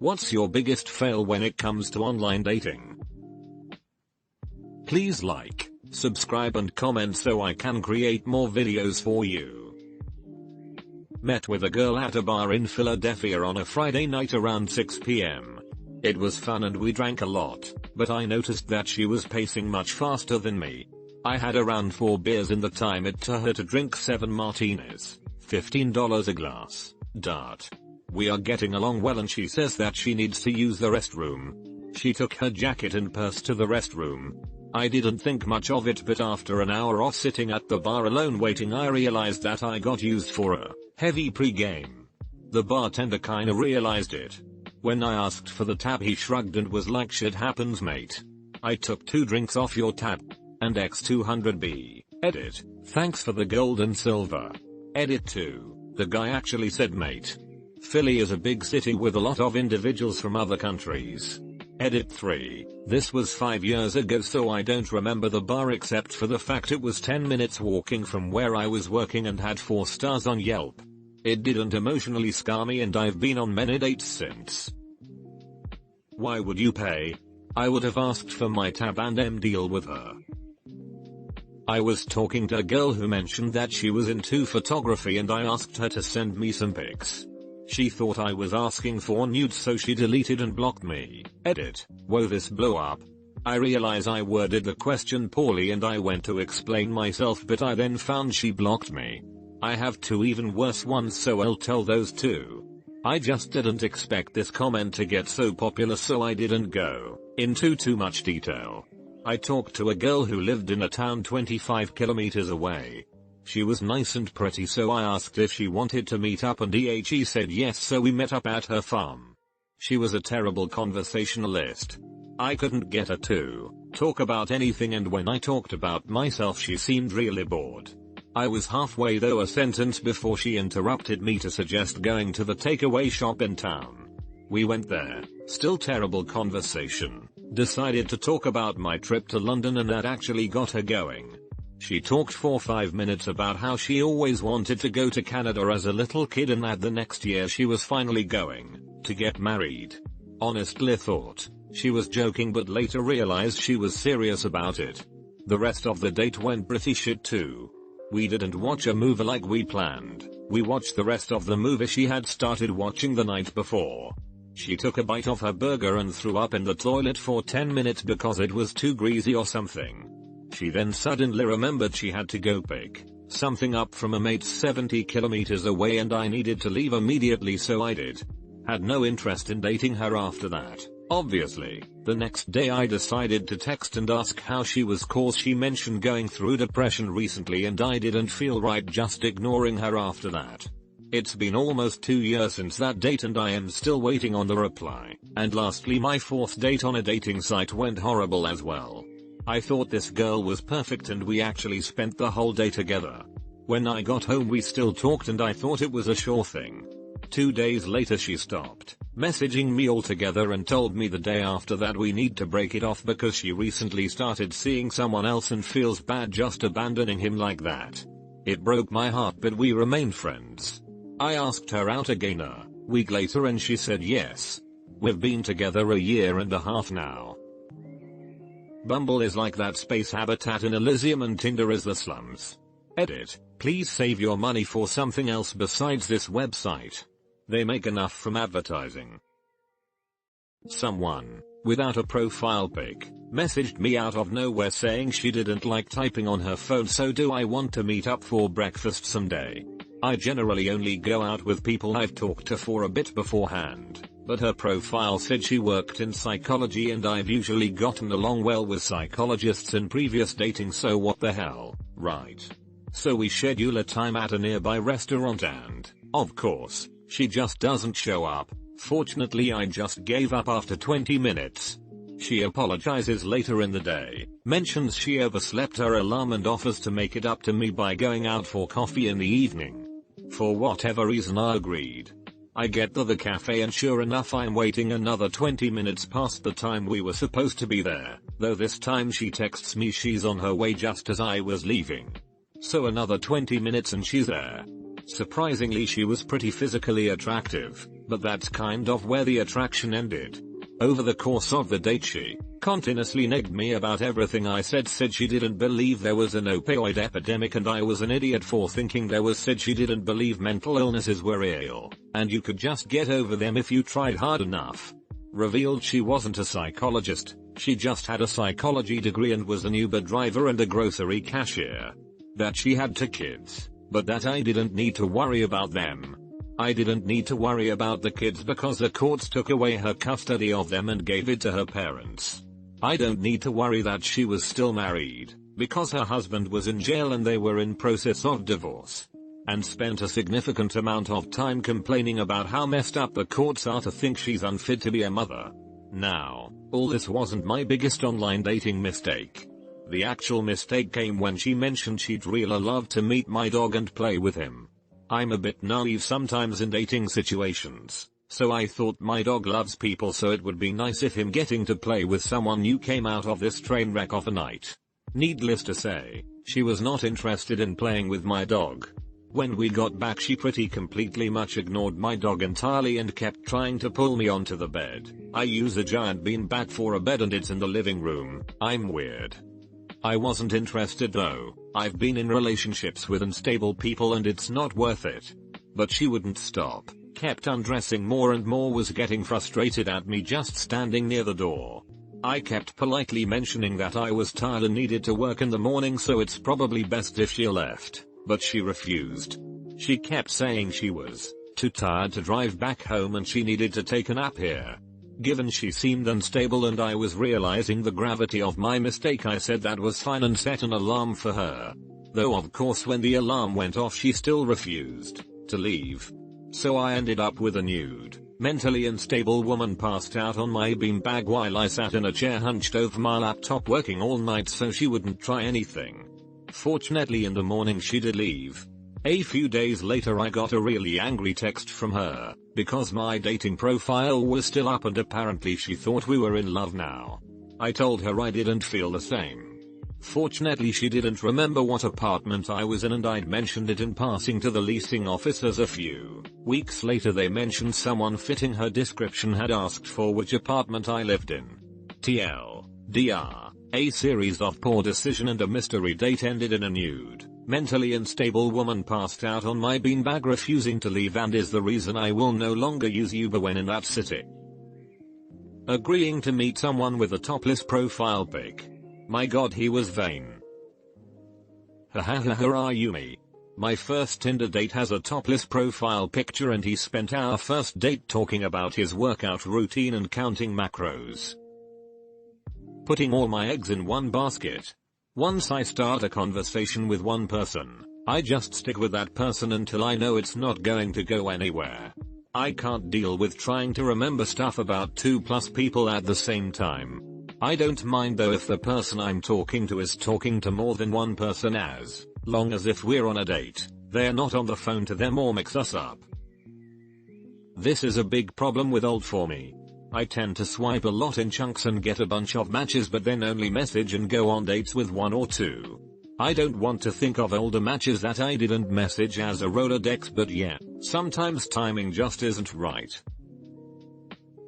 What's your biggest fail when it comes to online dating? Please like, subscribe and comment so I can create more videos for you. Met with a girl at a bar in Philadelphia on a Friday night around 6 p.m. It was fun and we drank a lot, but I noticed that she was pacing much faster than me. I had around 4 beers in the time it took her to drink 7 martinis, $15 a glass. We are getting along well and she says that she needs to use the restroom. She took her jacket and purse to the restroom. I didn't think much of it, but after an hour of sitting at the bar alone waiting I realized that I got used for a heavy pre-game. The bartender kinda realized it. When I asked for the tab he shrugged and was like, shit happens mate. I took 2 drinks off your tab. And X200B. Edit. Thanks for the gold and silver. Edit 2. The guy actually said mate. Philly is a big city with a lot of individuals from other countries. Edit 3. This was 5 years ago so I don't remember the bar except for the fact it was 10 minutes walking from where I was working and had 4 stars on Yelp. It didn't emotionally scar me and I've been on many dates since. Why would you pay? I would have asked for my tab and deal with her. I was talking to a girl who mentioned that she was into photography and I asked her to send me some pics. She thought I was asking for nudes so she deleted and blocked me. Edit. Whoa, this blew up. I realize I worded the question poorly and I went to explain myself, but I then found she blocked me. I have 2 even worse ones so I'll tell those 2. I just didn't expect this comment to get so popular so I didn't go into too much detail. I talked to a girl who lived in a town 25 kilometers away. She was nice and pretty so I asked if she wanted to meet up and she said yes so we met up at her farm. She was a terrible conversationalist. I couldn't get her to talk about anything and when I talked about myself she seemed really bored. I was halfway through a sentence before she interrupted me to suggest going to the takeaway shop in town. We went there, still terrible conversation. Decided to talk about my trip to London and that actually got her going. She talked for 5 minutes about how she always wanted to go to Canada as a little kid and that the next year she was finally going to get married. Honestly thought she was joking but later realized she was serious about it. The rest of the date went pretty shit too. We didn't watch a movie like we planned. We watched the rest of the movie she had started watching the night before. She took a bite of her burger and threw up in the toilet for 10 minutes because it was too greasy or something. She then suddenly remembered she had to go pick something up from a mate 70 kilometers away and I needed to leave immediately so I did. Had no interest in dating her after that, obviously. The next day I decided to text and ask how she was cause she mentioned going through depression recently and I didn't feel right just ignoring her after that. It's been almost 2 years since that date and I am still waiting on the reply. And lastly, my 4th date on a dating site went horrible as well. I thought this girl was perfect and we actually spent the whole day together. When I got home we still talked and I thought it was a sure thing. 2 days later she stopped messaging me altogether and told me the day after that we need to break it off because she recently started seeing someone else and feels bad just abandoning him like that. It broke my heart but we remain friends. I asked her out again a week later and she said yes. We've been together 1.5 years now. Bumble is like that space habitat in Elysium and Tinder is the slums. Edit. Please save your money for something else besides this website. They make enough from advertising. Someone, without a profile pic, messaged me out of nowhere saying she didn't like typing on her phone so do I want to meet up for breakfast someday. I generally only go out with people I've talked to for a bit beforehand, but her profile said she worked in psychology and I've usually gotten along well with psychologists in previous dating so what the hell, right? So we schedule a time at a nearby restaurant and, of course, she just doesn't show up. Fortunately I just gave up after 20 minutes. She apologizes later in the day, mentions she overslept her alarm and offers to make it up to me by going out for coffee in the evening. For whatever reason I agreed. I get to the cafe and sure enough I'm waiting another 20 minutes past the time we were supposed to be there, though this time she texts me she's on her way just as I was leaving. So another 20 minutes and she's there. Surprisingly she was pretty physically attractive, But that's kind of where the attraction ended. Over the course of the date she continuously negged me about everything I said she didn't believe there was an opioid epidemic and I was an idiot for thinking there was, said she didn't believe mental illnesses were real, and you could just get over them if you tried hard enough. Revealed she wasn't a psychologist, she just had a psychology degree and was an Uber driver and a grocery cashier. That she had 2 kids, but that I didn't need to worry about them. I didn't need to worry about the kids because the courts took away her custody of them and gave it to her parents. I don't need to worry that she was still married, because her husband was in jail and they were in process of divorce. And spent a significant amount of time complaining about how messed up the courts are to think she's unfit to be a mother. Now, all this wasn't my biggest online dating mistake. The actual mistake came when she mentioned she'd really love to meet my dog and play with him. I'm a bit naive sometimes in dating situations, so I thought my dog loves people, so it would be nice if him getting to play with someone new came out of this train wreck of a night. Needless to say, she was not interested in playing with my dog. When we got back she pretty completely much ignored my dog entirely and kept trying to pull me onto the bed. I use a giant beanbag for a bed and it's in the living room. I'm weird. I wasn't interested though. I've been in relationships with unstable people and it's not worth it. But she wouldn't stop, kept undressing more and more, was getting frustrated at me just standing near the door. I kept politely mentioning that I was tired and needed to work in the morning, so it's probably best if she left, but she refused. She kept saying she was too tired to drive back home and she needed to take a nap here. Given she seemed unstable and I was realizing the gravity of my mistake, I said that was fine and set an alarm for her. Though of course when the alarm went off she still refused to leave. So I ended up with a nude, mentally unstable woman passed out on my beanbag while I sat in a chair hunched over my laptop working all night so she wouldn't try anything. Fortunately in the morning she did leave. A few days later I got a really angry text from her, because my dating profile was still up and apparently she thought we were in love now. I told her I didn't feel the same. Fortunately she didn't remember what apartment I was in and I'd mentioned it in passing to the leasing officers. A few weeks later they mentioned someone fitting her description had asked for which apartment I lived in. TLDR, a series of poor decision and a mystery date ended in a nude, mentally unstable woman passed out on my beanbag refusing to leave and is the reason I will no longer use Uber when in that city. Agreeing to meet someone with a topless profile pic. My god, he was vain. Hahaha, are you me? My first Tinder date has a topless profile picture and he spent our first date talking about his workout routine and counting macros. Putting all my eggs in one basket. Once I start a conversation with one person, I just stick with that person until I know it's not going to go anywhere. I can't deal with trying to remember stuff about 2+ people at the same time. I don't mind though if the person I'm talking to is talking to more than one person, as long as if we're on a date, they're not on the phone to them or mix us up. This is a big problem with old for me. I tend to swipe a lot in chunks and get a bunch of matches but then only message and go on dates with 1 or 2. I don't want to think of older matches that I didn't message as a Rolodex, but yeah, sometimes timing just isn't right.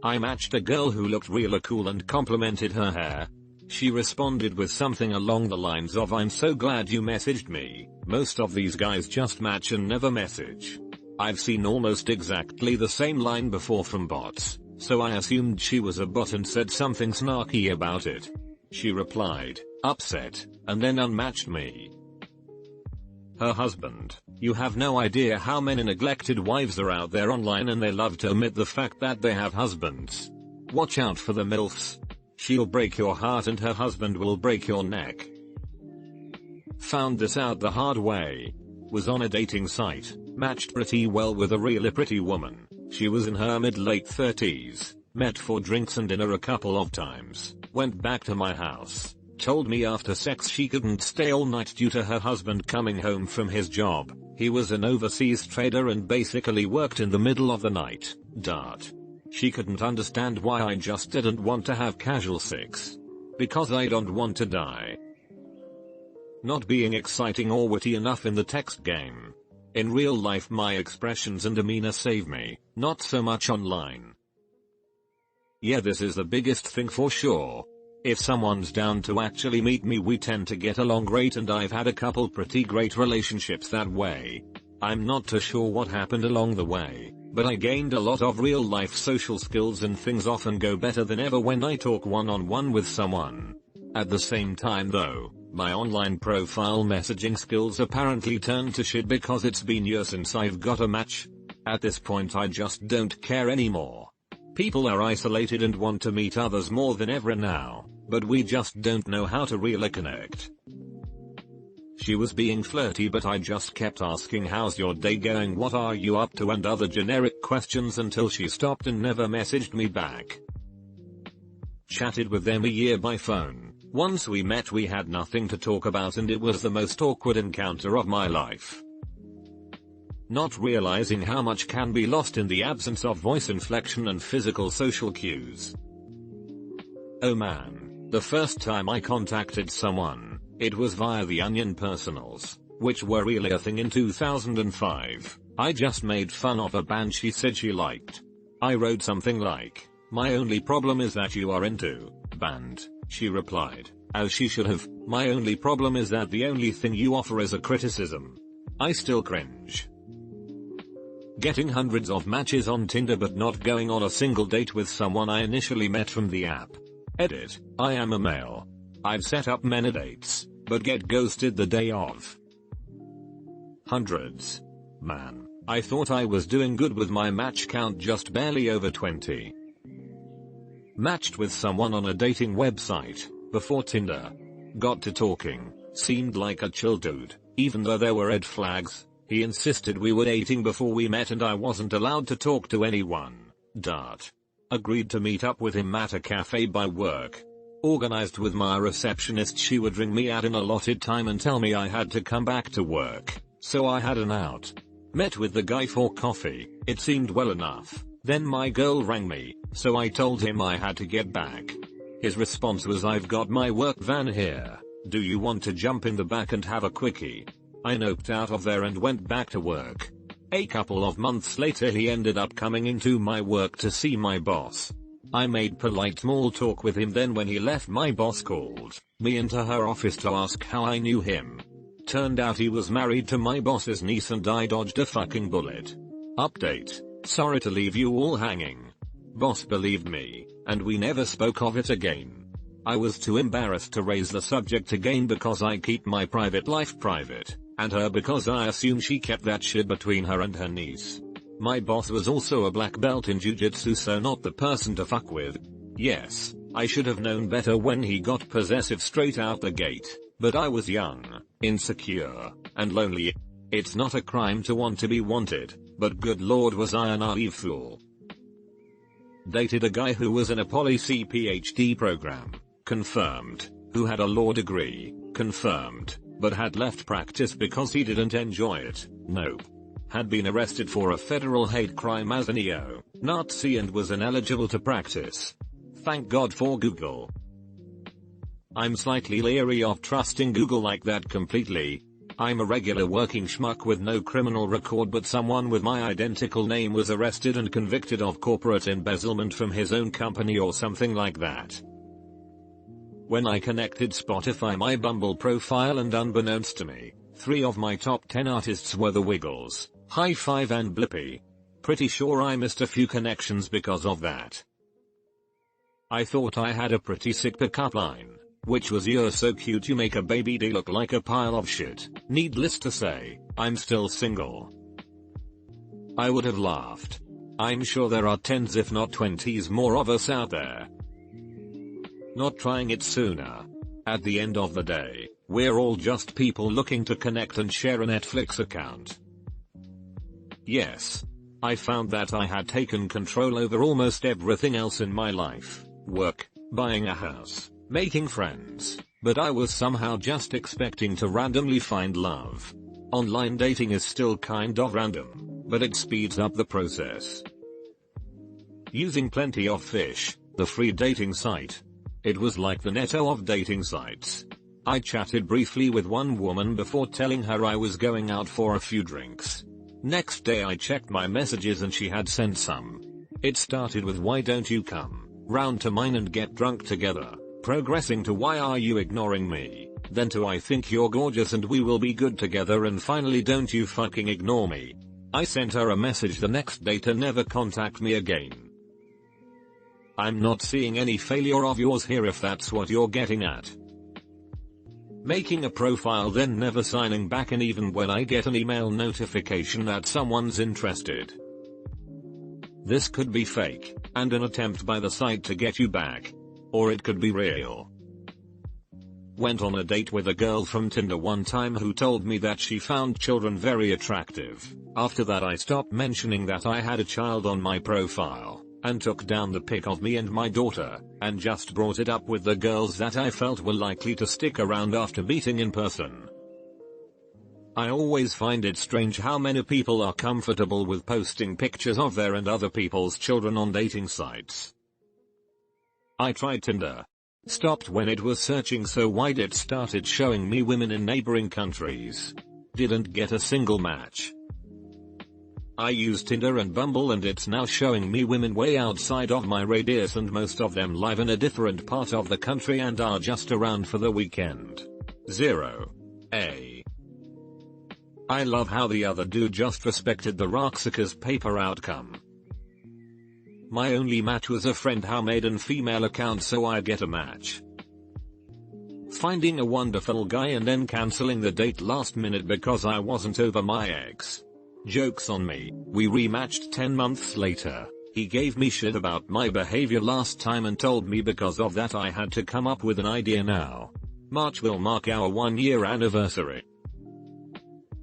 I matched a girl who looked really cool and complimented her hair. She responded with something along the lines of, "I'm so glad you messaged me. Most of these guys just match and never message." I've seen almost exactly the same line before from bots, so I assumed she was a bot and said something snarky about it. She replied, upset, and then unmatched me. Her husband. You have no idea how many neglected wives are out there online and they love to omit the fact that they have husbands. Watch out for the MILFs. She'll break your heart and her husband will break your neck. Found this out the hard way. Was on a dating site, matched pretty well with a really pretty woman. She was in her mid-late 30s, met for drinks and dinner a couple of times, went back to my house. Told me after sex she couldn't stay all night due to her husband coming home from his job. He was an overseas trader and basically worked in the middle of the night. She couldn't understand why I just didn't want to have casual sex. Because I don't want to die. Not being exciting or witty enough in the text game. In real life my expressions and demeanor save me, not so much online. Yeah, this is the biggest thing for sure. If someone's down to actually meet me, we tend to get along great, and I've had a couple pretty great relationships that way. I'm not too sure what happened along the way, but I gained a lot of real life social skills, and things often go better than ever when I talk one-on-one with someone. At the same time though, my online profile messaging skills apparently turned to shit because it's been years since I've got a match. At this point I just don't care anymore. People are isolated and want to meet others more than ever now, but we just don't know how to really connect. She was being flirty, but I just kept asking how's your day going, what are you up to, and other generic questions until she stopped and never messaged me back. Chatted with them a year by phone. Once we met we had nothing to talk about and it was the most awkward encounter of my life. Not realizing how much can be lost in the absence of voice inflection and physical social cues. Oh man, the first time I contacted someone, it was via the Onion personals, which were really a thing in 2005. I just made fun of a band she said she liked. I wrote something like, "My only problem is that you are into band." She replied, as she should have, "My only problem is that the only thing you offer is a criticism." I still cringe. Getting hundreds of matches on Tinder but not going on a single date with someone I initially met from the app. Edit, I am a male. I've set up many dates, but get ghosted the day of. Hundreds. Man, I thought I was doing good with my match count, just barely over 20. Matched with someone on a dating website, before Tinder. Got to talking, seemed like a chill dude, even though there were red flags. He insisted we were dating before we met and I wasn't allowed to talk to anyone. Agreed to meet up with him at a cafe by work. Organized with my receptionist, she would ring me at an allotted time and tell me I had to come back to work, so I had an out. Met with the guy for coffee, it seemed well enough. Then my girl rang me, so I told him I had to get back. His response was, "I've got my work van here. Do you want to jump in the back and have a quickie?" I noped out of there and went back to work. A couple of months later he ended up coming into my work to see my boss. I made polite small talk with him, then when he left my boss called me into her office to ask how I knew him. Turned out he was married to my boss's niece and I dodged a fucking bullet. Update. Sorry to leave you all hanging. Boss believed me, and we never spoke of it again. I was too embarrassed to raise the subject again because I keep my private life private, and her because I assume she kept that shit between her and her niece. My boss was also a black belt in jiu-jitsu, so not the person to fuck with. Yes, I should have known better when he got possessive straight out the gate, but I was young, insecure, and lonely. It's not a crime to want to be wanted, but good lord was I a naive fool. Dated a guy who was in a Poli-C PhD program, confirmed, who had a law degree, confirmed, but had left practice because he didn't enjoy it, nope. Had been arrested for a federal hate crime as a neo-Nazi and was ineligible to practice. Thank God for Google. I'm slightly leery of trusting Google like that completely. I'm a regular working schmuck with no criminal record, but someone with my identical name was arrested and convicted of corporate embezzlement from his own company or something like that. When I connected Spotify my Bumble profile, and unbeknownst to me, 3 of my top 10 artists were The Wiggles, High Five and Blippi. Pretty sure I missed a few connections because of that. I thought I had a pretty sick pickup line, which was, "You're so cute you make a baby D look like a pile of shit." Needless to say, I'm still single. I would have laughed. I'm sure there are 10s if not 20s more of us out there. Not trying it sooner. At the end of the day, we're all just people looking to connect and share a Netflix account. Yes. I found that I had taken control over almost everything else in my life. Work, buying a house, making friends, but I was somehow just expecting to randomly find love. Online dating is still kind of random, but it speeds up the process. Using Plenty of Fish, the free dating site. It was like the Netto of dating sites. I chatted briefly with one woman before telling her I was going out for a few drinks. Next day I checked my messages and she had sent some. It started with "Why don't you come round to mine and get drunk together?" progressing to "Why are you ignoring me?" then to "I think you're gorgeous and we will be good together," and finally "Don't you fucking ignore me." I sent her a message the next day to never contact me again. I'm not seeing any failure of yours here if that's what you're getting at. Making a profile then never signing back, and even when I get an email notification that someone's interested. This could be fake, and an attempt by the site to get you back. Or it could be real. Went on a date with a girl from Tinder one time who told me that she found children very attractive. After that I stopped mentioning that I had a child on my profile, and took down the pic of me and my daughter, and just brought it up with the girls that I felt were likely to stick around after meeting in person. I always find it strange how many people are comfortable with posting pictures of their and other people's children on dating sites. I tried Tinder. Stopped when it was searching so wide it started showing me women in neighboring countries. Didn't get a single match. I use Tinder and Bumble and it's now showing me women way outside of my radius, and most of them live in a different part of the country and are just around for the weekend. 0. I love how the other dude just respected the Rocksucker's paper outcome. My only match was a friend who made an female account so I get a match. Finding a wonderful guy and then cancelling the date last minute because I wasn't over my ex. Joke's on me, we rematched 10 months later. He gave me shit about my behavior last time and told me because of that I had to come up with an idea now. March will mark our 1-year anniversary.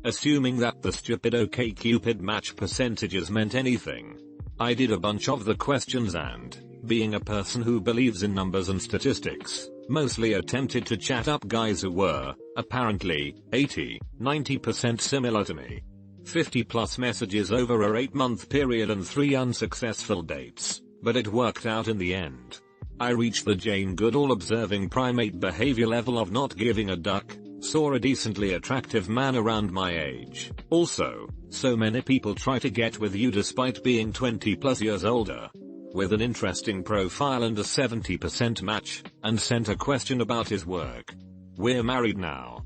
Assuming that the stupid OkCupid match percentages meant anything, I did a bunch of the questions and, being a person who believes in numbers and statistics, mostly attempted to chat up guys who were, apparently, 80-90% similar to me. 50 plus messages over a 8-month period and 3 unsuccessful dates, but it worked out in the end. I reached the Jane Goodall observing primate behavior level of not giving a duck, saw a decently attractive man around my age. Also, so many people try to get with you despite being 20 plus years older. With an interesting profile and a 70% match, and sent a question about his work. We're married now.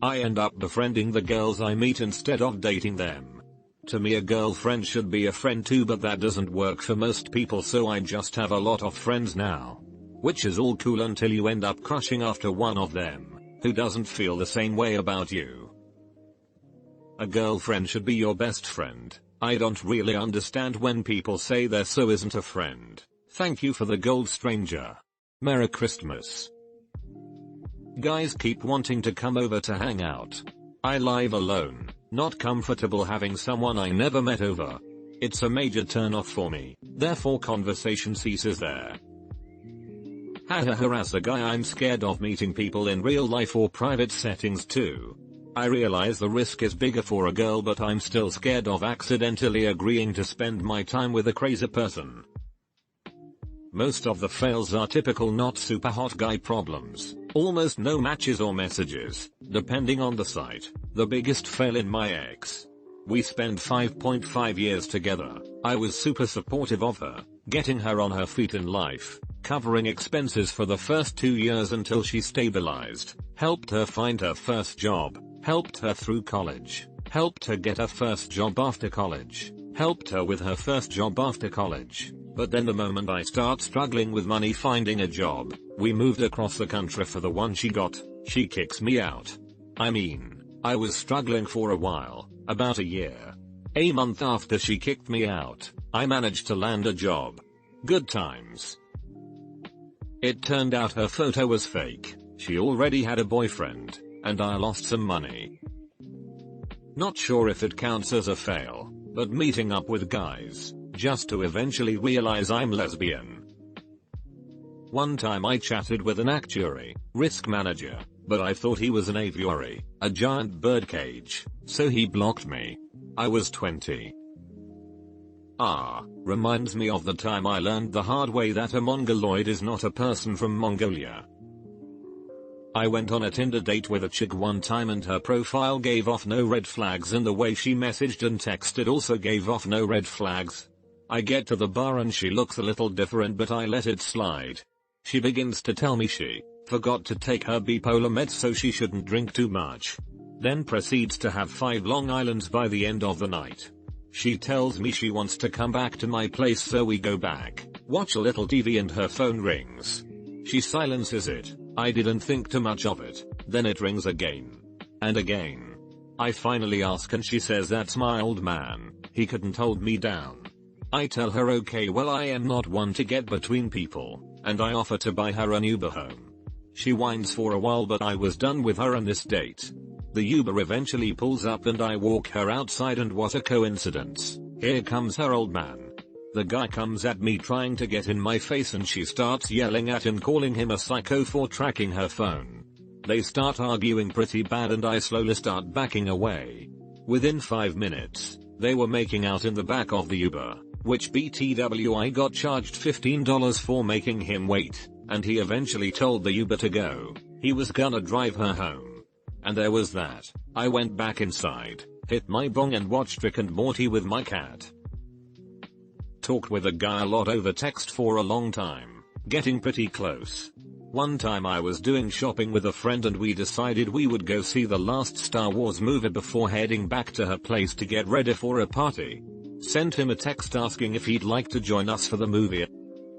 I end up befriending the girls I meet instead of dating them. To me a girlfriend should be a friend too, but that doesn't work for most people, so I just have a lot of friends now. Which is all cool until you end up crushing after one of them, who doesn't feel the same way about you. A girlfriend should be your best friend. I don't really understand when people say they're so isn't a friend. Thank you for the gold, stranger. Merry Christmas. Guys keep wanting to come over to hang out. I live alone, not comfortable having someone I never met over. It's a major turn off for me, therefore conversation ceases there. As a guy I'm scared of meeting people in real life or private settings too. I realize the risk is bigger for a girl, but I'm still scared of accidentally agreeing to spend my time with a crazy person. Most of the fails are typical not super hot guy problems. Almost no matches or messages, depending on the site. The biggest fail in my ex. We spent 5.5 years together. I was super supportive of her, getting her on her feet in life, covering expenses for the first 2 years until she stabilized, helped her find her first job, helped her through college, helped her get her first job after college, helped her with her first job after college. But then the moment I start struggling with money finding a job, we moved across the country for the one she got, she kicks me out. I mean, I was struggling for a while, about a year. A month after she kicked me out, I managed to land a job. Good times. It turned out her photo was fake, she already had a boyfriend, and I lost some money. Not sure if it counts as a fail, but meeting up with guys, just to eventually realize I'm lesbian. One time I chatted with an actuary, risk manager, but I thought he was an aviary, a giant birdcage, so he blocked me. I was 20. Reminds me of the time I learned the hard way that a mongoloid is not a person from Mongolia. I went on a Tinder date with a chick one time and her profile gave off no red flags and the way she messaged and texted also gave off no red flags. I get to the bar and she looks a little different but I let it slide. She begins to tell me she forgot to take her bipolar meds so she shouldn't drink too much. Then proceeds to have 5 Long Islands by the end of the night. She tells me she wants to come back to my place so we go back, watch a little TV and her phone rings. She silences it. I didn't think too much of it. Then it rings again. And again. I finally ask and she says that's my old man. He couldn't hold me down. I tell her okay well I am not one to get between people, and I offer to buy her an Uber home. She whines for a while but I was done with her on this date. The Uber eventually pulls up and I walk her outside and what a coincidence. Here comes her old man. The guy comes at me trying to get in my face and she starts yelling at him calling him a psycho for tracking her phone. They start arguing pretty bad and I slowly start backing away. Within 5 minutes, they were making out in the back of the Uber, which BTW I got charged $15 for making him wait, and he eventually told the Uber to go. He was gonna drive her home. And there was that. I went back inside, hit my bong and watched Rick and Morty with my cat. Talked with a guy a lot over text for a long time, getting pretty close. One time I was doing shopping with a friend and we decided we would go see the last Star Wars movie before heading back to her place to get ready for a party. Sent him a text asking if he'd like to join us for the movie.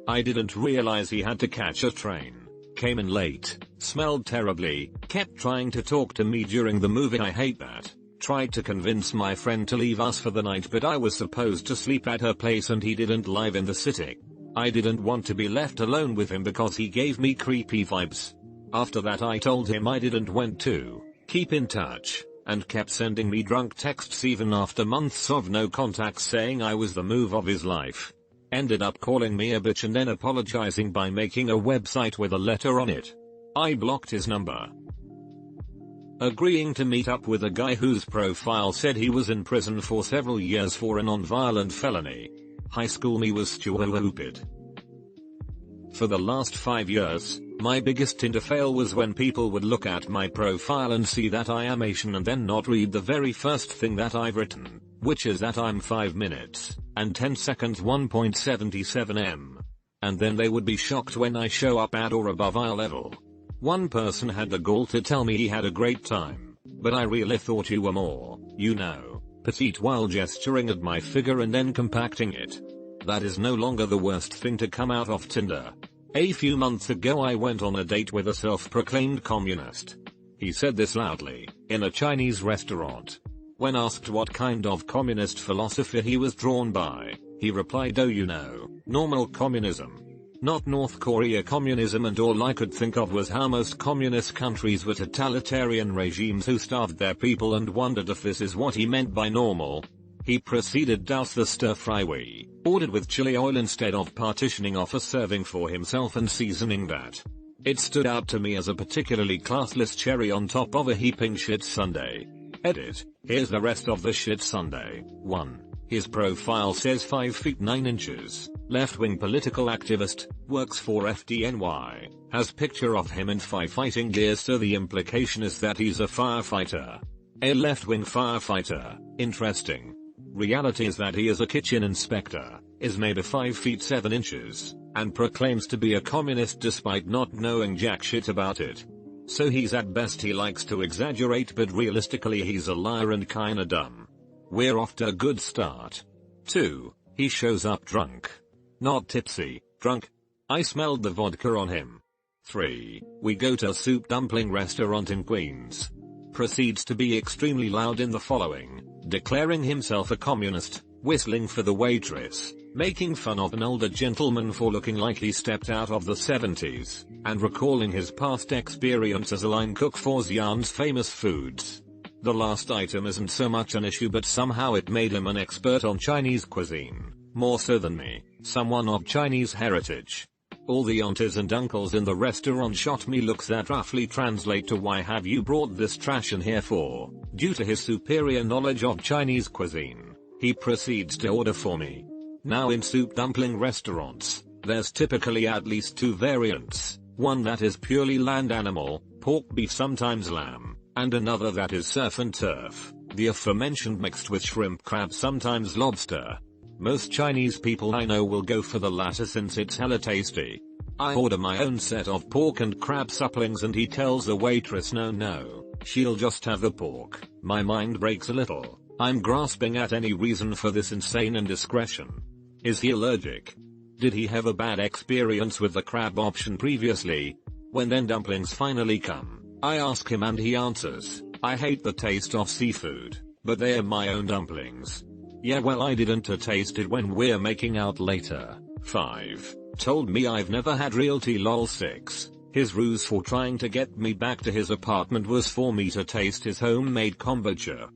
I didn't realize he had to catch a train, came in late, smelled terribly, kept trying to talk to me during the movie. I hate that. Tried to convince my friend to leave us for the night but I was supposed to sleep at her place and he didn't live in the city. I didn't want to be left alone with him because he gave me creepy vibes. After that I told him I didn't want to keep in touch, and kept sending me drunk texts even after months of no contact saying I was the move of his life. Ended up calling me a bitch and then apologizing by making a website with a letter on it. I blocked his number. Agreeing to meet up with a guy whose profile said he was in prison for several years for a non-violent felony. High school me was stupid. For the last 5 years, my biggest Tinder fail was when people would look at my profile and see that I am Asian and then not read the very first thing that I've written, which is that I'm 5 minutes and 10 seconds 1.77 m. And then they would be shocked when I show up at or above eye level. One person had the gall to tell me he had a great time, but I really thought you were more, you know, petite while gesturing at my figure and then compacting it. That is no longer the worst thing to come out of Tinder. A few months ago I went on a date with a self-proclaimed communist. He said this loudly, in a Chinese restaurant. When asked what kind of communist philosophy he was drawn by, he replied, oh you know, normal communism. Not North Korea communism, and all I could think of was how most communist countries were totalitarian regimes who starved their people and wondered if this is what he meant by normal. He proceeded douse the stir fry we ordered with chili oil instead of partitioning off a serving for himself and seasoning that. It stood out to me as a particularly classless cherry on top of a heaping shit sundae. Edit. Here's the rest of the shit sundae. 1. His profile says 5 feet 9 inches, left-wing political activist, works for FDNY, has picture of him in firefighting gear so the implication is that he's a firefighter. A left-wing firefighter, interesting. Reality is that he is a kitchen inspector, is maybe 5 feet 7 inches, and proclaims to be a communist despite not knowing jack shit about it. So he's at best he likes to exaggerate but realistically he's a liar and kinda dumb. We're off to a good start. 2. He shows up drunk. Not tipsy, drunk. I smelled the vodka on him. 3. We go to a soup dumpling restaurant in Queens. Proceeds to be extremely loud in the following, declaring himself a communist, whistling for the waitress, making fun of an older gentleman for looking like he stepped out of the 70s, and recalling his past experience as a line cook for Xi'an's famous foods. The last item isn't so much an issue but somehow it made him an expert on Chinese cuisine, more so than me, someone of Chinese heritage. All the aunties and uncles in the restaurant shot me looks that roughly translate to why have you brought this trash in here for. Due to his superior knowledge of Chinese cuisine, he proceeds to order for me. Now in soup dumpling restaurants, there's typically at least 2 variants, one that is purely land animal, pork beef sometimes lamb, and another that is surf and turf, the aforementioned mixed with shrimp crab sometimes lobster. Most Chinese people I know will go for the latter since it's hella tasty. I order my own set of pork and crab supplings and he tells the waitress no, she'll just have the pork. My mind breaks a little. I'm grasping at any reason for this insane indiscretion. Is he allergic? Did he have a bad experience with the crab option previously? When then dumplings finally come, I ask him and he answers, I hate the taste of seafood, but they are my own dumplings. Yeah, well, I didn't taste it when we're making out later. 5. Told me I've never had realty lol. 6. His ruse for trying to get me back to his apartment was for me to taste his homemade kombucha.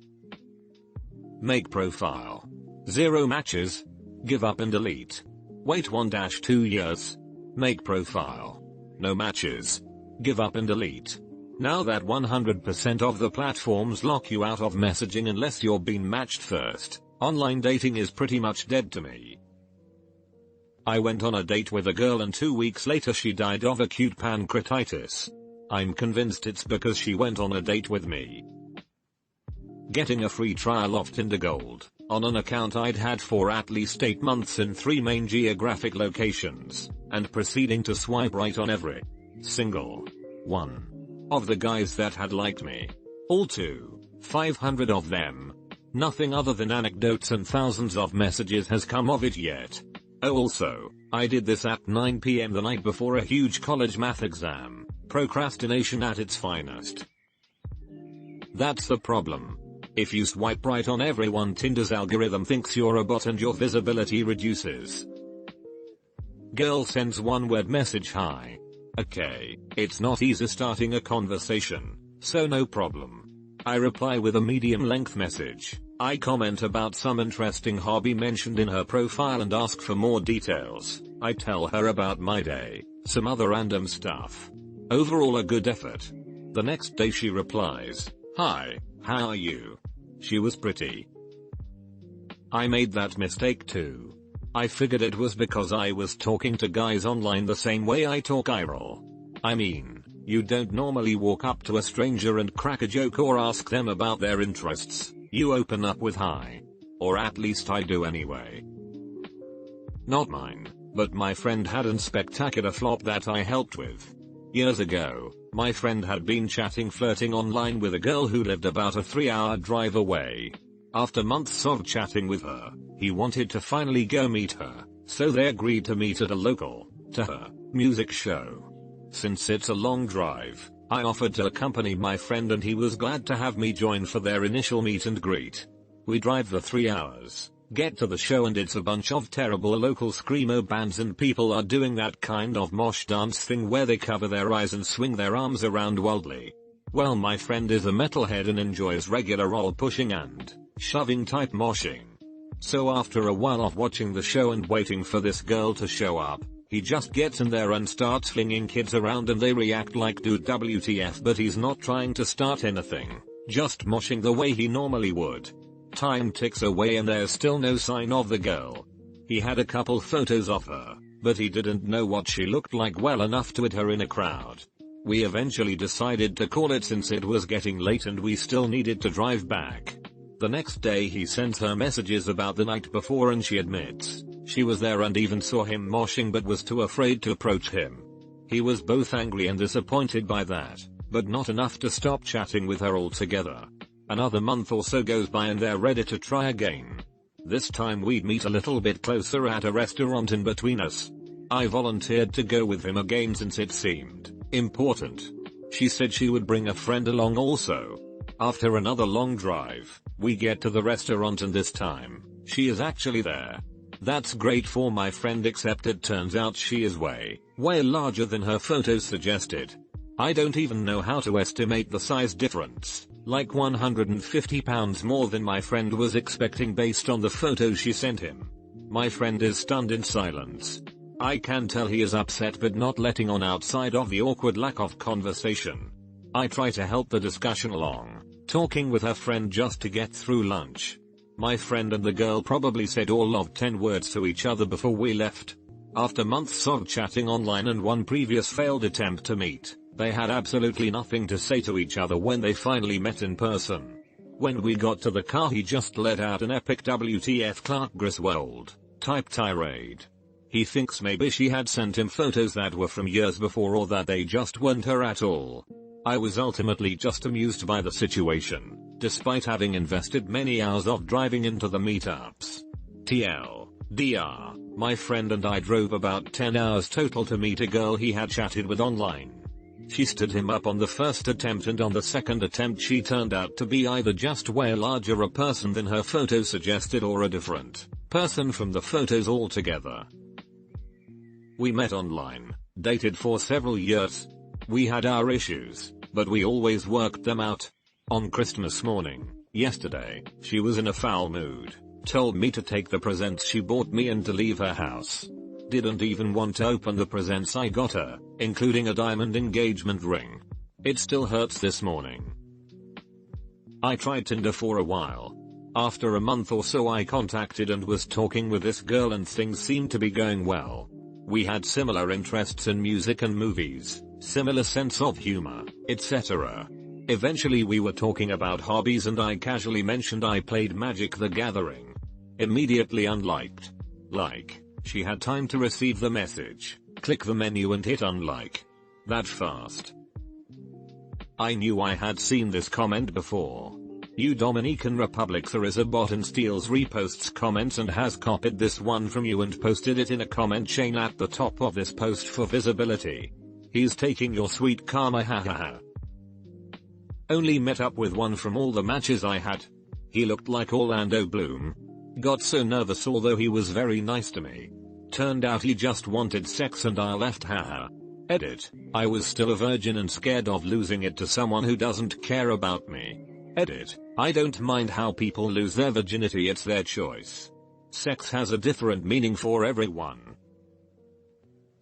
Make profile. 0 matches. Give up and delete. Wait 1-2 years. Make profile. No matches. Give up and delete. Now that 100% of the platforms lock you out of messaging unless you're been matched first, online dating is pretty much dead to me. I went on a date with a girl and 2 weeks later she died of acute pancreatitis. I'm convinced it's because she went on a date with me. Getting a free trial of Tinder Gold, on an account I'd had for at least 8 months in 3 main geographic locations, and proceeding to swipe right on every single one of the guys that had liked me. All 500 of them. Nothing other than anecdotes and thousands of messages has come of it yet. Oh, also, I did this at 9 PM the night before a huge college math exam. Procrastination at its finest. That's the problem. If you swipe right on everyone, Tinder's algorithm thinks you're a bot and your visibility reduces. Girl sends one-word message hi. Okay, it's not easy starting a conversation, so no problem. I reply with a medium-length message. I comment about some interesting hobby mentioned in her profile and ask for more details. I tell her about my day, some other random stuff. Overall a good effort. The next day she replies, hi, how are you? She was pretty. I made that mistake too. I figured it was because I was talking to guys online the same way I talk IRL. I mean, you don't normally walk up to a stranger and crack a joke or ask them about their interests. You open up with hi. Or at least I do anyway. Not mine, but my friend had a spectacular flop that I helped with. Years ago, my friend had been flirting online with a girl who lived about a 3-hour drive away. After months of chatting with her, he wanted to finally go meet her, so they agreed to meet at a local, to her, music show. Since it's a long drive, I offered to accompany my friend and he was glad to have me join for their initial meet and greet. We drive the 3 hours, get to the show and it's a bunch of terrible local screamo bands and people are doing that kind of mosh dance thing where they cover their eyes and swing their arms around wildly. Well, my friend is a metalhead and enjoys regular roll pushing and shoving type moshing. So after a while of watching the show and waiting for this girl to show up, he just gets in there and starts flinging kids around and they react like dude WTF, but he's not trying to start anything, just moshing the way he normally would. Time ticks away and there's still no sign of the girl. He had a couple photos of her, but he didn't know what she looked like well enough to add her in a crowd. We eventually decided to call it since it was getting late and we still needed to drive back. The next day he sends her messages about the night before and she admits she was there and even saw him moshing but was too afraid to approach him. He was both angry and disappointed by that, but not enough to stop chatting with her altogether. Another month or so goes by and they're ready to try again. This time we'd meet a little bit closer at a restaurant in between us. I volunteered to go with him again since it seemed important. She said she would bring a friend along also. After another long drive, we get to the restaurant and this time, she is actually there. That's great for my friend, except it turns out she is way larger than her photos suggested. I don't even know how to estimate the size difference, like 150 pounds more than my friend was expecting based on the photos she sent him. My friend is stunned in silence. I can tell he is upset but not letting on outside of the awkward lack of conversation. I try to help the discussion along, talking with her friend just to get through lunch. My friend and the girl probably said all of 10 words to each other before we left. After months of chatting online and one previous failed attempt to meet, They had absolutely nothing to say to each other when they finally met in person. When we got to the car he just let out an epic WTF Clark Griswold type tirade. He thinks maybe she had sent him photos that were from years before or that they just weren't her at all. I was ultimately just amused by the situation, despite having invested many hours of driving into the meetups. TLDR, my friend and I drove about 10 hours total to meet a girl he had chatted with online. She stood him up on the first attempt, and on the second attempt she turned out to be either just way larger a person than her photos suggested or a different person from the photos altogether. We met online, dated for several years. We had our issues, but we always worked them out. On Christmas morning, yesterday, she was in a foul mood, told me to take the presents she bought me and to leave her house. Didn't even want to open the presents I got her, including a diamond engagement ring. It still hurts this morning. I tried Tinder for a while. After a month or so I contacted and was talking with this girl and things seemed to be going well. We had similar interests in music and movies, similar sense of humor, etc. Eventually we were talking about hobbies and I casually mentioned I played Magic the Gathering. Immediately unliked. Like. She had time to receive the message, click the menu and hit unlike. That fast. I knew I had seen this comment before. You Dominican Republics is a bot and steals reposts comments and has copied this one from you and posted it in a comment chain at the top of this post for visibility. He's taking your sweet karma, hahaha. Only met up with one from all the matches I had. He looked like Orlando Bloom. Got so nervous although he was very nice to me. Turned out he just wanted sex and I left, haha. Edit. I was still a virgin and scared of losing it to someone who doesn't care about me. Edit. I don't mind how people lose their virginity, it's their choice. Sex has a different meaning for everyone.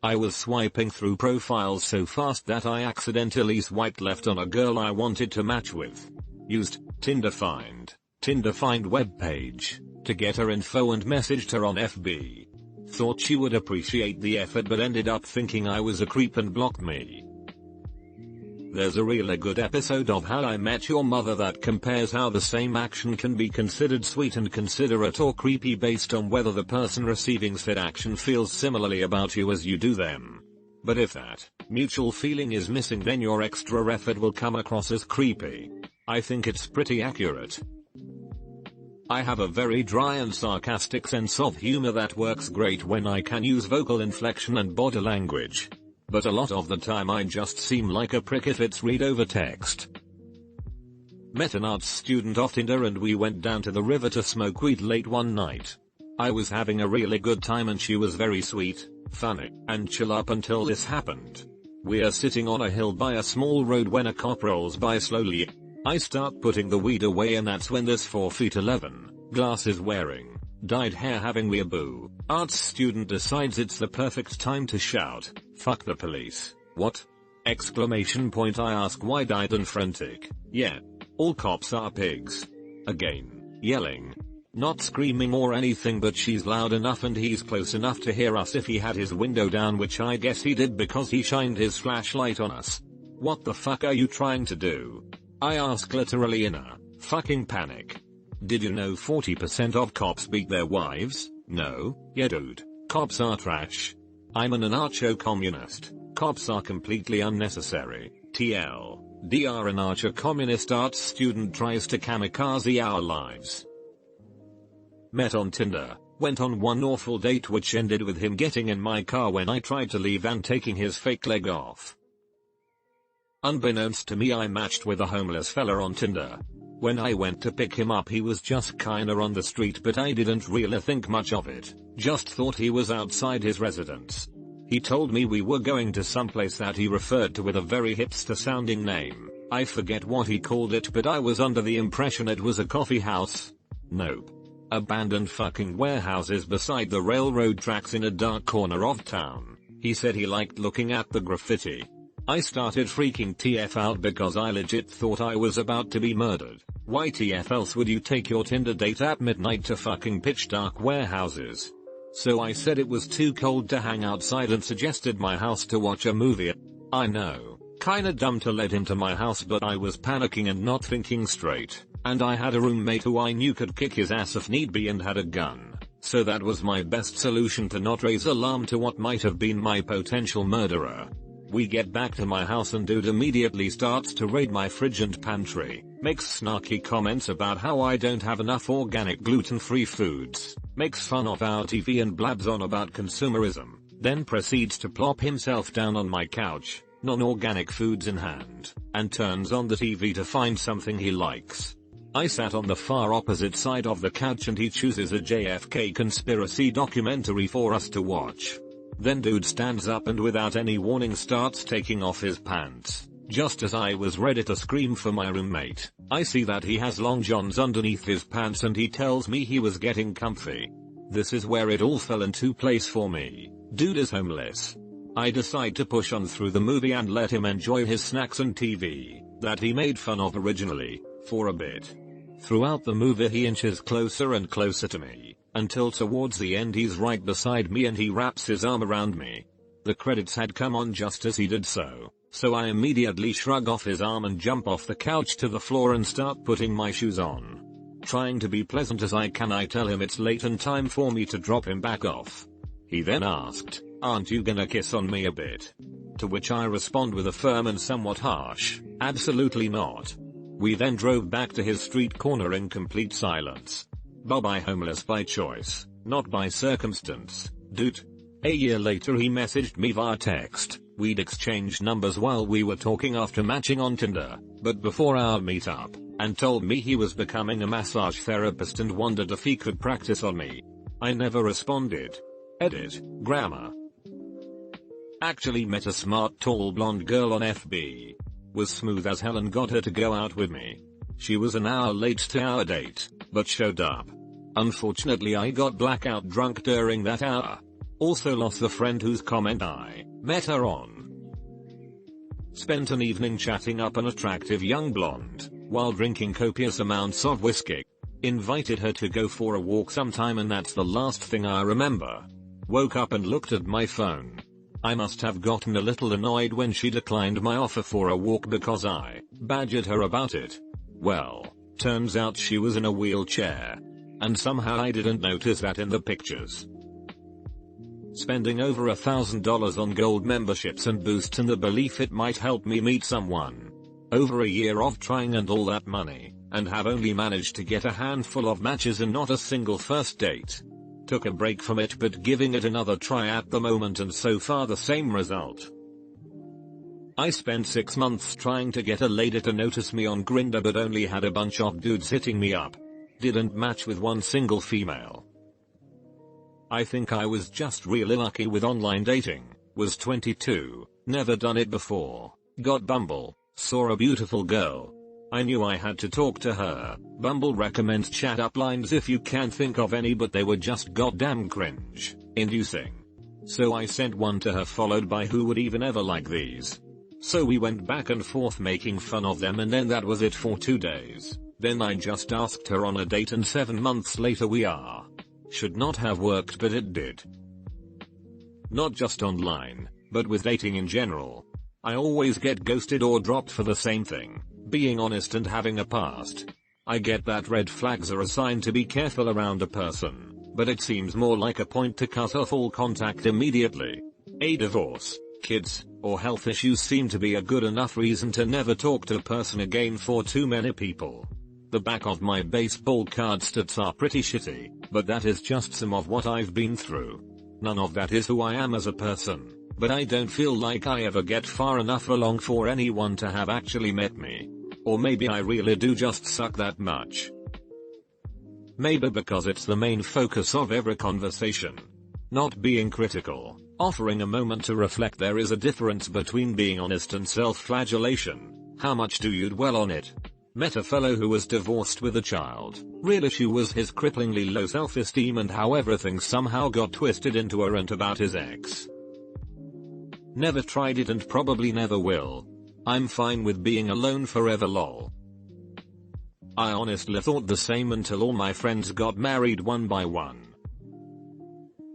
I was swiping through profiles so fast that I accidentally swiped left on a girl I wanted to match with. Used Tinder Find webpage to get her info and messaged her on FB. Thought she would appreciate the effort but ended up thinking I was a creep and blocked me. There's a really good episode of How I Met Your Mother that compares how the same action can be considered sweet and considerate or creepy based on whether the person receiving said action feels similarly about you as you do them. But if that mutual feeling is missing then your extra effort will come across as creepy. I think it's pretty accurate. I have a very dry and sarcastic sense of humor that works great when I can use vocal inflection and body language. But a lot of the time I just seem like a prick if it's read over text. Met an arts student off Tinder and we went down to the river to smoke weed late one night. I was having a really good time and she was very sweet, funny, and chill up until this happened. We are sitting on a hill by a small road when a cop rolls by slowly. I start putting the weed away and that's when this 4'11", glasses wearing, dyed hair having weeaboo arts student decides it's the perfect time to shout, "Fuck the police." What? Exclamation point. I ask wide-eyed and frantic. Yeah. All cops are pigs. Again, yelling. Not screaming or anything but she's loud enough and he's close enough to hear us if he had his window down, which I guess he did because he shined his flashlight on us. What the fuck are you trying to do? I ask, literally in a fucking panic. Did you know 40% of cops beat their wives? No. Yeah dude. Cops are trash. I'm an anarcho-communist. Cops are completely unnecessary. TLDR anarcho-communist arts student tries to kamikaze our lives. Met on Tinder. Went on one awful date which ended with him getting in my car when I tried to leave and taking his fake leg off. Unbeknownst to me I matched with a homeless fella on Tinder. When I went to pick him up he was just kinda on the street but I didn't really think much of it, just thought he was outside his residence. He told me we were going to someplace that he referred to with a very hipster sounding name. I forget what he called it but I was under the impression it was a coffee house. Nope. Abandoned fucking warehouses beside the railroad tracks in a dark corner of town. He said he liked looking at the graffiti. I started freaking TF out because I legit thought I was about to be murdered. Why TF else would you take your Tinder date at midnight to fucking pitch dark warehouses? So I said it was too cold to hang outside and suggested my house to watch a movie. I know, Kinda dumb to let him to my house, but I was panicking and not thinking straight, and I had a roommate who I knew could kick his ass if need be and had a gun, so that was my best solution to not raise alarm to what might have been my potential murderer. We get back to my house and dude immediately starts to raid my fridge and pantry, makes snarky comments about how I don't have enough organic gluten-free foods, makes fun of our TV and blabs on about consumerism, then proceeds to plop himself down on my couch, non-organic foods in hand, and turns on the TV to find something he likes. I sat on the far opposite side of the couch and he chooses a JFK conspiracy documentary for us to watch. Then dude stands up and without any warning starts taking off his pants. Just as I was ready to scream for my roommate, I see that he has long johns underneath his pants and he tells me he was getting comfy. This is where it all fell into place for me. Dude is homeless. I decide to push on through the movie and let him enjoy his snacks and TV, that he made fun of originally, for a bit. Throughout the movie he inches closer and closer to me, until towards the end he's right beside me and he wraps his arm around me. The credits had come on just as he did so I immediately shrug off his arm and jump off the couch to the floor and start putting my shoes on. Trying to be pleasant as I can, I tell him it's late and time for me to drop him back off. He then asked, "Aren't you gonna kiss on me a bit?" To which I respond with a firm and somewhat harsh, "Absolutely not." We then drove back to his street corner in complete silence. Bye-bye homeless by choice, not by circumstance, dude. A year later he messaged me via text. We'd exchanged numbers while we were talking after matching on Tinder, but before our meetup, and told me he was becoming a massage therapist and wondered if he could practice on me. I never responded. Edit, grammar. Actually met a smart tall blonde girl on FB. Was smooth as hell and got her to go out with me. She was an hour late to our date, but showed up. Unfortunately I got blackout drunk during that hour. Also lost the friend whose comment I met her on. Spent an evening chatting up an attractive young blonde, while drinking copious amounts of whiskey. Invited her to go for a walk sometime and that's the last thing I remember. Woke up and looked at my phone. I must have gotten a little annoyed when she declined my offer for a walk because I badgered her about it. Well, turns out she was in a wheelchair. And somehow I didn't notice that in the pictures. Spending over $1,000 on gold memberships and boosts in the belief it might help me meet someone. Over a year of trying and all that money, and have only managed to get a handful of matches and not a single first date. Took a break from it but giving it another try at the moment and so far the same result. I spent 6 months trying to get a lady to notice me on Grindr but only had a bunch of dudes hitting me up. Didn't match with one single female. I think I was just really lucky with online dating. Was 22, never done it before. Got Bumble, saw a beautiful girl. I knew I had to talk to her. Bumble recommends chat up lines if you can think of any, but they were just goddamn cringe inducing. So I sent one to her followed by who would even ever like these. So we went back and forth making fun of them and then that was it for 2 days. Then I just asked her on a date and 7 months later we are. Should not have worked but it did. Not just online, but with dating in general. I always get ghosted or dropped for the same thing, being honest and having a past. I get that red flags are a sign to be careful around a person, but it seems more like a point to cut off all contact immediately. A divorce, kids, or health issues seem to be a good enough reason to never talk to a person again for too many people. The back of my baseball card stats are pretty shitty, but that is just some of what I've been through. None of that is who I am as a person, but I don't feel like I ever get far enough along for anyone to have actually met me. Or maybe I really do just suck that much. Maybe because it's the main focus of every conversation. Not being critical, offering a moment to reflect. There is a difference between being honest and self-flagellation. How much do you dwell on it? Met a fellow who was divorced with a child. Real issue was his cripplingly low self-esteem and how everything somehow got twisted into a rant about his ex. Never tried it and probably never will. I'm fine with being alone forever lol. I honestly thought the same until all my friends got married one by one.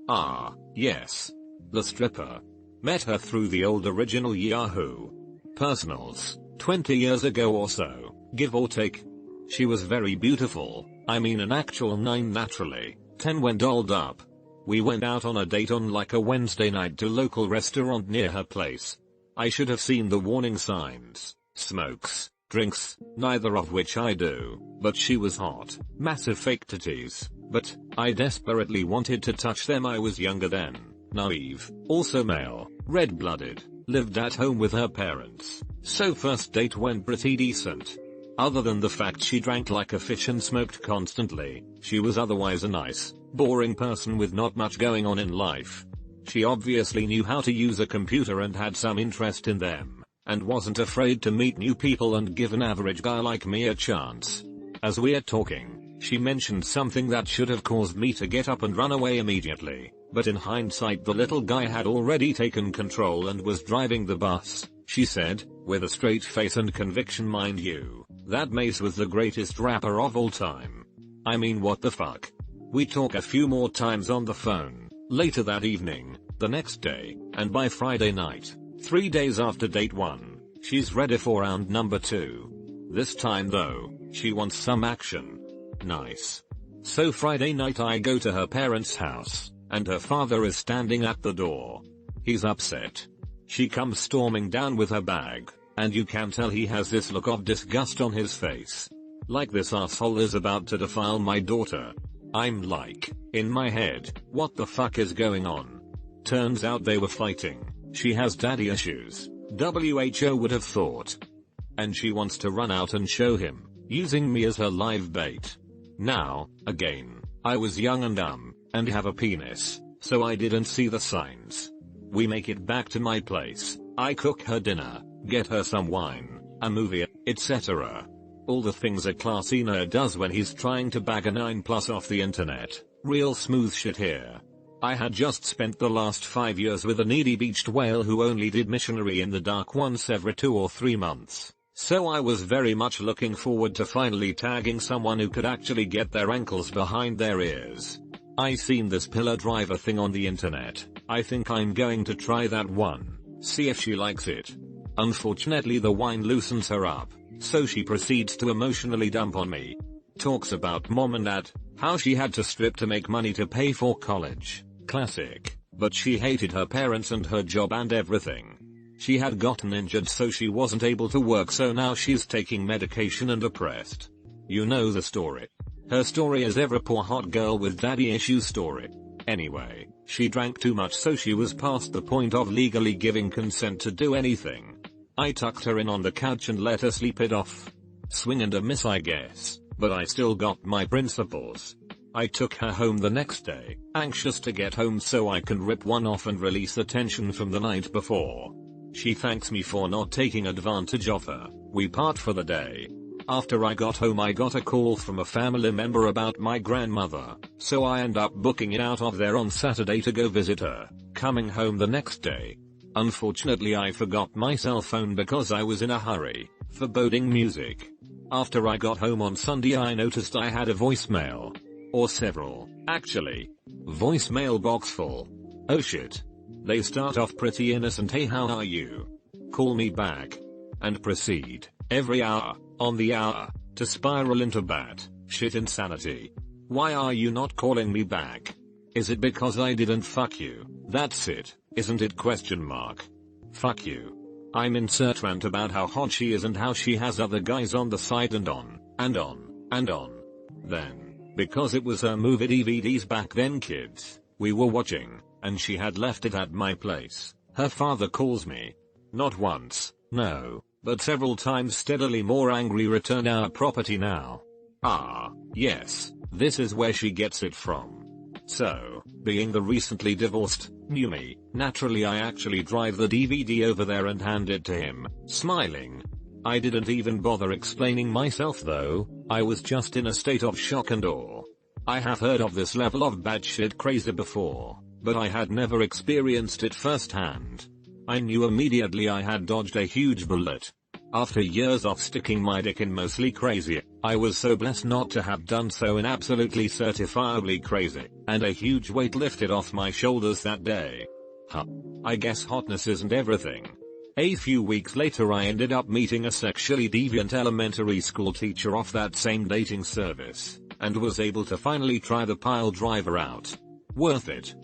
Ah, yes. The stripper. Met her through the old original Yahoo. Personals, 20 years ago or so, give or take. She was very beautiful, I mean an actual 9 naturally, 10 when dolled up. We went out on a date on like a Wednesday night to local restaurant near her place. I should have seen the warning signs, smokes, drinks, neither of which I do, but she was hot, massive fake titties, but I desperately wanted to touch them. I was younger then, naive, also male, red-blooded, lived at home with her parents, so first date went pretty decent. Other than the fact she drank like a fish and smoked constantly, she was otherwise a nice, boring person with not much going on in life. She obviously knew how to use a computer and had some interest in them, and wasn't afraid to meet new people and give an average guy like me a chance. As we're talking, she mentioned something that should have caused me to get up and run away immediately, but in hindsight the little guy had already taken control and was driving the bus, she said, with a straight face and conviction, mind you. That Mace was the greatest rapper of all time. I mean, what the fuck. We talk a few more times on the phone, later that evening, the next day, and by Friday night, 3 days after date 1, she's ready for round number 2. This time though, she wants some action. Nice. So Friday night I go to her parents' house, and her father is standing at the door. He's upset. She comes storming down with her bag, and you can tell he has this look of disgust on his face. Like this asshole is about to defile my daughter. I'm like, in my head, what the fuck is going on? Turns out they were fighting. She has daddy issues, WHO would have thought. And she wants to run out and show him, using me as her live bait. Now, again, I was young and dumb, and have a penis, so I didn't see the signs. We make it back to my place, I cook her dinner, get her some wine, a movie, etc. All the things a classy nerd does when he's trying to bag a 9+ off the internet. Real smooth shit here. I had just spent the last 5 years with a needy beached whale who only did missionary in the dark once every 2 or 3 months. So I was very much looking forward to finally tagging someone who could actually get their ankles behind their ears. I seen this pillar driver thing on the internet. I think I'm going to try that one. See if she likes it. Unfortunately the wine loosens her up, so she proceeds to emotionally dump on me. Talks about mom and dad, how she had to strip to make money to pay for college. Classic. But she hated her parents and her job and everything. She had gotten injured so she wasn't able to work, so now she's taking medication and depressed. You know the story. Her story is every poor hot girl with daddy issues story. Anyway, she drank too much so she was past the point of legally giving consent to do anything. I tucked her in on the couch and let her sleep it off. Swing and a miss I guess, but I still got my principles. I took her home the next day, anxious to get home so I can rip one off and release the tension from the night before. She thanks me for not taking advantage of her. We part for the day. After I got home I got a call from a family member about my grandmother, so I end up booking it out of there on Saturday to go visit her, coming home the next day. Unfortunately I forgot my cell phone because I was in a hurry, foreboding music. After I got home on Sunday I noticed I had a voicemail. Or several, actually. Voicemail box full. Oh shit. They start off pretty innocent, hey how are you? Call me back. And proceed, every hour, on the hour, to spiral into bat shit insanity. Why are you not calling me back? Is it because I didn't fuck you? That's it, isn't it? Question mark. Fuck you. I'm insert rant about how hot she is and how she has other guys on the side and on, and on, and on. Then, because it was her movie DVDs back then kids, we were watching, and she had left it at my place. Her father calls me. Not once, no, but several times, steadily more angry. Return our property now. Ah, yes, this is where she gets it from. So, being the recently divorced, new me, naturally I actually drive the DVD over there and hand it to him, smiling. I didn't even bother explaining myself though, I was just in a state of shock and awe. I have heard of this level of batshit crazy before, but I had never experienced it firsthand. I knew immediately I had dodged a huge bullet. After years of sticking my dick in mostly crazy, I was so blessed not to have done so in absolutely certifiably crazy, and a huge weight lifted off my shoulders that day. Huh. I guess hotness isn't everything. A few weeks later I ended up meeting a sexually deviant elementary school teacher off that same dating service, and was able to finally try the pile driver out. Worth it.